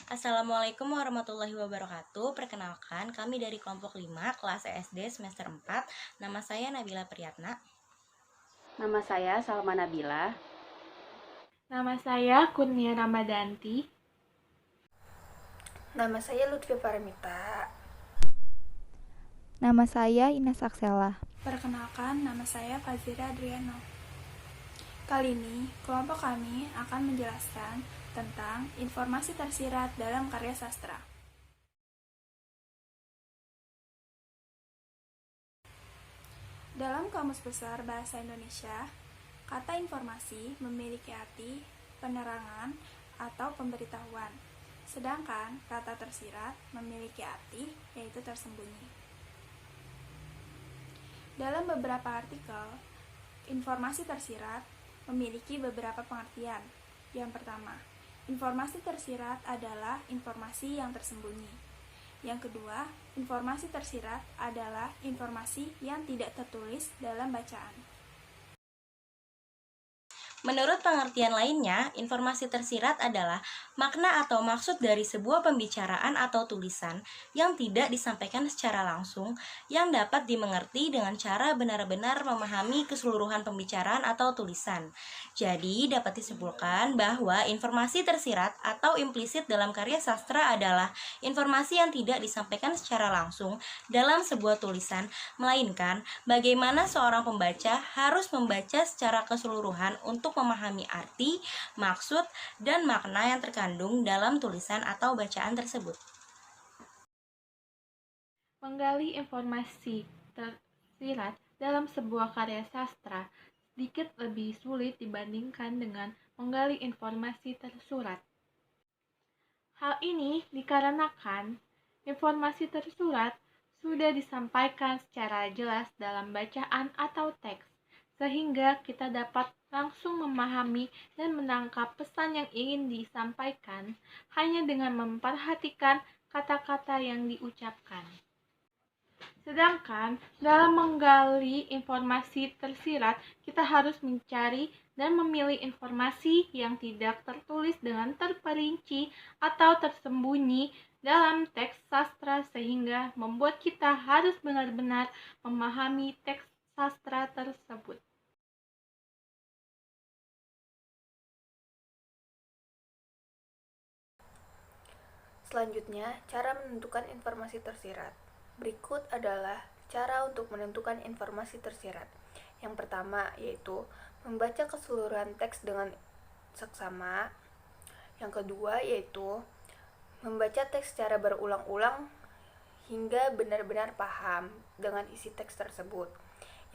Assalamualaikum warahmatullahi wabarakatuh. Perkenalkan, kami dari kelompok 5, kelas SD semester 4. Nama saya Nabila Priyatna. Nama saya Salma Nabila. Nama saya Kurnia Ramadanti. Nama saya Lutfi Paramita. Nama saya Ines Aksela. Perkenalkan, nama saya Fazira Adriano. Kali ini, kelompok kami akan menjelaskan tentang informasi tersirat dalam karya sastra. Dalam Kamus Besar Bahasa Indonesia, kata informasi memiliki arti penerangan atau pemberitahuan, sedangkan kata tersirat memiliki arti yaitu tersembunyi. Dalam beberapa artikel, informasi tersirat memiliki beberapa pengertian. Yang pertama, informasi tersirat adalah informasi yang tersembunyi. Yang kedua, informasi tersirat adalah informasi yang tidak tertulis dalam bacaan. Menurut pengertian lainnya, informasi tersirat adalah makna atau maksud dari sebuah pembicaraan atau tulisan yang tidak disampaikan secara langsung, yang dapat dimengerti dengan cara benar-benar memahami keseluruhan pembicaraan atau tulisan. Jadi, dapat disimpulkan bahwa informasi tersirat atau implisit dalam karya sastra adalah informasi yang tidak disampaikan secara langsung dalam sebuah tulisan, melainkan bagaimana seorang pembaca harus membaca secara keseluruhan untuk memahami arti, maksud, dan makna yang terkandung dalam tulisan atau bacaan tersebut. Menggali informasi tersirat dalam sebuah karya sastra sedikit lebih sulit dibandingkan dengan menggali informasi tersurat. Hal ini dikarenakan informasi tersurat sudah disampaikan secara jelas dalam bacaan atau teks, sehingga kita dapat langsung memahami dan menangkap pesan yang ingin disampaikan hanya dengan memperhatikan kata-kata yang diucapkan. Sedangkan dalam menggali informasi tersirat, kita harus mencari dan memilih informasi yang tidak tertulis dengan terperinci atau tersembunyi dalam teks sastra, sehingga membuat kita harus benar-benar memahami teks sastra tersebut. Selanjutnya, cara menentukan informasi tersirat. Berikut adalah cara untuk menentukan informasi tersirat. Yang pertama yaitu membaca keseluruhan teks dengan seksama. Yang kedua yaitu membaca teks secara berulang-ulang hingga benar-benar paham dengan isi teks tersebut.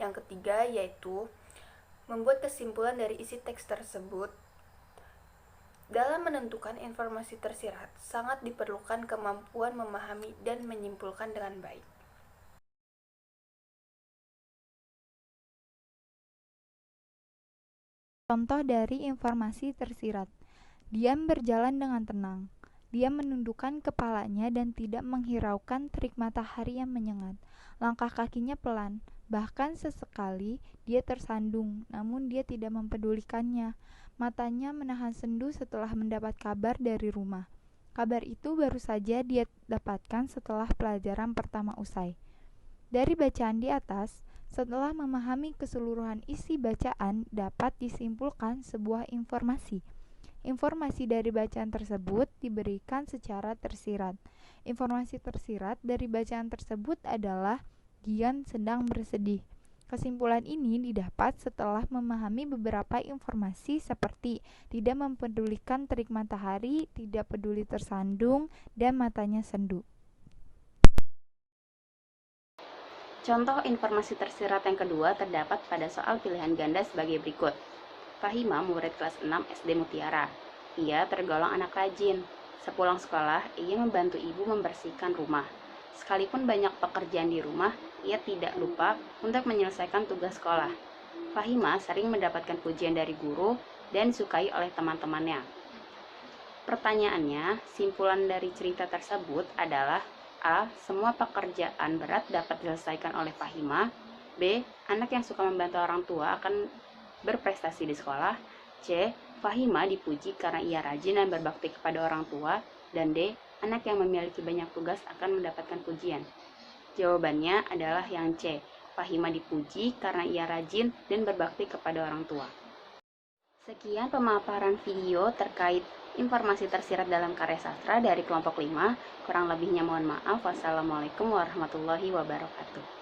Yang ketiga yaitu membuat kesimpulan dari isi teks tersebut. Dalam menentukan informasi tersirat, sangat diperlukan kemampuan memahami dan menyimpulkan dengan baik. Contoh dari informasi tersirat. Diam berjalan dengan tenang. Dia menundukkan kepalanya dan tidak menghiraukan terik matahari yang menyengat. Langkah kakinya pelan, bahkan sesekali dia tersandung, namun dia tidak mempedulikannya. Matanya menahan sendu setelah mendapat kabar dari rumah. Kabar itu baru saja dia dapatkan setelah pelajaran pertama usai. Dari bacaan di atas, setelah memahami keseluruhan isi bacaan, dapat disimpulkan sebuah informasi. Informasi dari bacaan tersebut diberikan secara tersirat. Informasi tersirat dari bacaan tersebut adalah Gian sedang bersedih. Kesimpulan ini didapat setelah memahami beberapa informasi seperti tidak mempedulikan terik matahari, tidak peduli tersandung, dan matanya sendu. Contoh informasi tersirat yang kedua terdapat pada soal pilihan ganda sebagai berikut. Fahima, murid kelas 6 SD Mutiara. Ia tergolong anak rajin. Sepulang sekolah, ia membantu ibu membersihkan rumah. Sekalipun banyak pekerjaan di rumah, ia tidak lupa untuk menyelesaikan tugas sekolah. Fahima sering mendapatkan pujian dari guru dan disukai oleh teman-temannya. Pertanyaannya, simpulan dari cerita tersebut adalah A. Semua pekerjaan berat dapat diselesaikan oleh Fahima. B. Anak yang suka membantu orang tua akan berprestasi di sekolah. C. Fahima dipuji karena ia rajin dan berbakti kepada orang tua. Dan D. Anak yang memiliki banyak tugas akan mendapatkan pujian. Jawabannya adalah yang C. Fahima dipuji karena ia rajin dan berbakti kepada orang tua. Sekian pemaparan video terkait informasi tersirat dalam karya sastra dari kelompok 5. Kurang lebihnya mohon maaf. Wassalamualaikum warahmatullahi wabarakatuh.